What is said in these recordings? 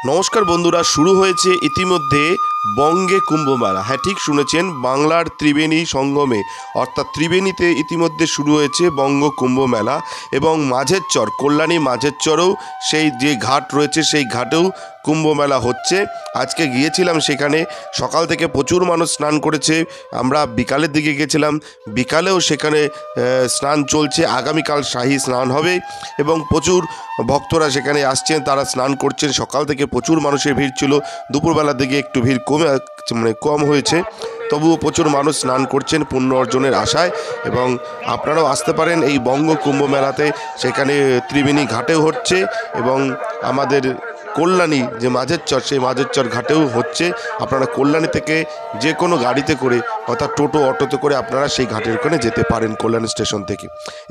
নমস্কার বন্ধুরা, শুরু হয়েছে ইতিমধ্যে বঙ্গে কুম্ভ মেলা। হ্যাঁ, ঠিক শুনেছেন, বাংলার ত্রিবেণী সঙ্গমে অর্থাৎ ত্রিবেণীতে ইতিমধ্যে শুরু হয়েছে বঙ্গ কুম্ভ মেলা। এবং মাঝের চর, কল্যাণী মাঝের চরেও সেই যে ঘাট রয়েছে সেই ঘাটেও কুম্ভ মেলা হচ্ছে। আজকে গিয়েছিলাম সেখানে, সকাল থেকে প্রচুর মানুষ স্নান করেছে। আমরা বিকালের দিকে গেছিলাম, বিকালেও সেখানে স্নান চলছে। আগামীকাল শাহী স্নান হবে এবং প্রচুর ভক্তরা সেখানে আসছেন, তারা স্নান করছেন। সকাল থেকে প্রচুর মানুষের ভিড় ছিল, দুপুরবেলার দিকে একটু ভিড় কম হয়েছে, তবুও প্রচুর মানুষ স্নান করছেন পুণ্য অর্জনের আশায়। এবং আপনারাও আসতে পারেন এই বঙ্গ কুম্ভ মেলাতে। সেখানে ত্রিবেণী ঘাটেও হচ্ছে এবং আমাদের কল্যাণী যে মাঝের চর, সেই মাঝের চর ঘাটেও হচ্ছে। আপনারা কল্যাণী থেকে যে কোনো গাড়িতে করে অর্থাৎ টোটো অটোতে করে আপনারা সেই ঘাটের ওখানে যেতে পারেন কল্যাণী স্টেশন থেকে।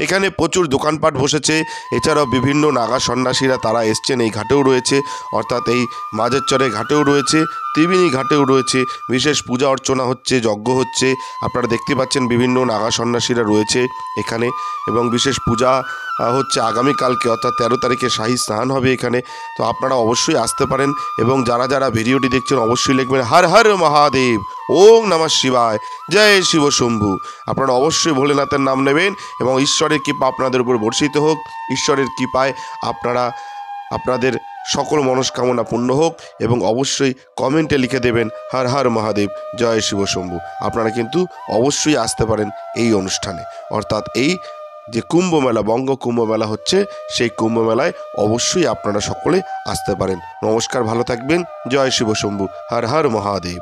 এখানে প্রচুর দোকানপাট বসেছে, এছাড়াও বিভিন্ন নাগা সন্ন্যাসীরা তারা এসছেন, এই ঘাটেও রয়েছে, অর্থাৎ এই মাঝের চরের ঘাটেও রয়েছে, ত্রিবেণী ঘাটেও রয়েছে। বিশেষ পূজা অর্চনা হচ্ছে, যজ্ঞ হচ্ছে। আপনারা দেখতে পাচ্ছেন বিভিন্ন নাগা সন্ন্যাসীরা রয়েছে এখানে এবং বিশেষ পূজা হচ্ছে আগামীকালকে অর্থাৎ 13 তারিখে শাহী স্নান হবে এখানে। তো আপনারা অবশ্যই আসতে পারেন এবং যারা যারা ভিডিওটি দেখছেন অবশ্যই লিখবেন হর হর মহাদেব, ওম নমঃ শিবায়, জয় শিব শম্ভু। আপনারা অবশ্যই ভোলেনাথের নাম নেবেন এবং ঈশ্বরের কৃপা আপনাদের উপর বর্ষিত হোক। ঈশ্বরের কৃপায় আপনাদের সকল মনস্কামনা পূর্ণ হোক এবং অবশ্যই কমেন্টে লিখে দেবেন হর হর মহাদেব, জয় শিব শম্ভু। আপনারা কিন্তু অবশ্যই আসতে পারেন এই অনুষ্ঠানে, অর্থাৎ এই যে কুম্ভ মেলা, বঙ্গ কুম্ভ মেলা হচ্ছে, সেই কুম্ভ মেলায় অবশ্যই আপনারা সকলে আসতে পারেন। নমস্কার, ভালো থাকবেন, জয় শিব শম্ভু, হর হর মহাদেব।